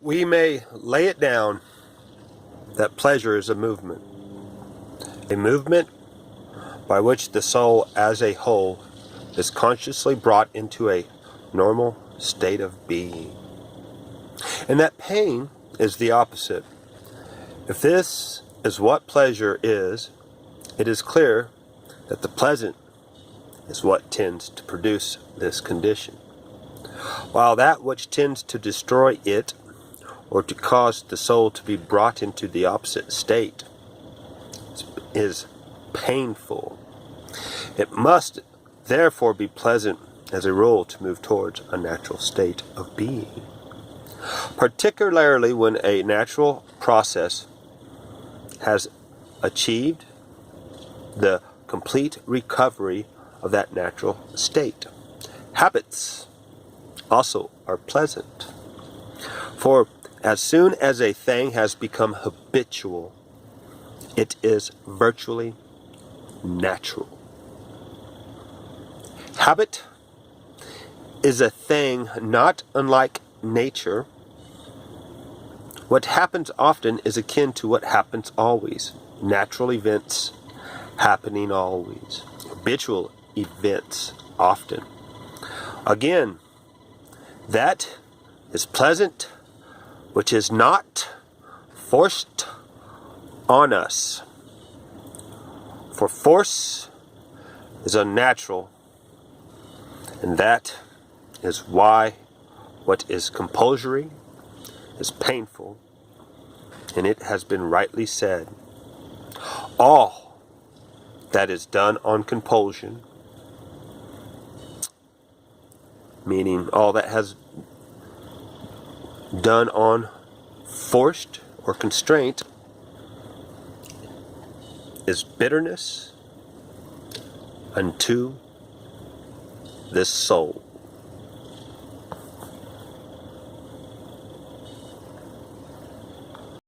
We may lay it down that pleasure is a movement by which the soul as a whole is consciously brought into a normal state of being, and that pain is the opposite. If this is what pleasure is, it is clear that the pleasant is what tends to produce this condition, while that which tends to destroy it or to cause the soul to be brought into the opposite state is painful. It must therefore be pleasant as a rule to move towards a natural state of being, particularly when a natural process has achieved the complete recovery of that natural state. Habits also are pleasant, for as soon as a thing has become habitual, it is virtually natural. Habit is a thing not unlike nature. What happens often is akin to what happens always. Natural events happening always. Habitual events often. Again, that is pleasant, which is not forced on us. For force is unnatural, and that is why what is compulsory is painful, and it has been rightly said, all that is done on compulsion, meaning all that has done on forced or constraint, is bitterness unto this soul.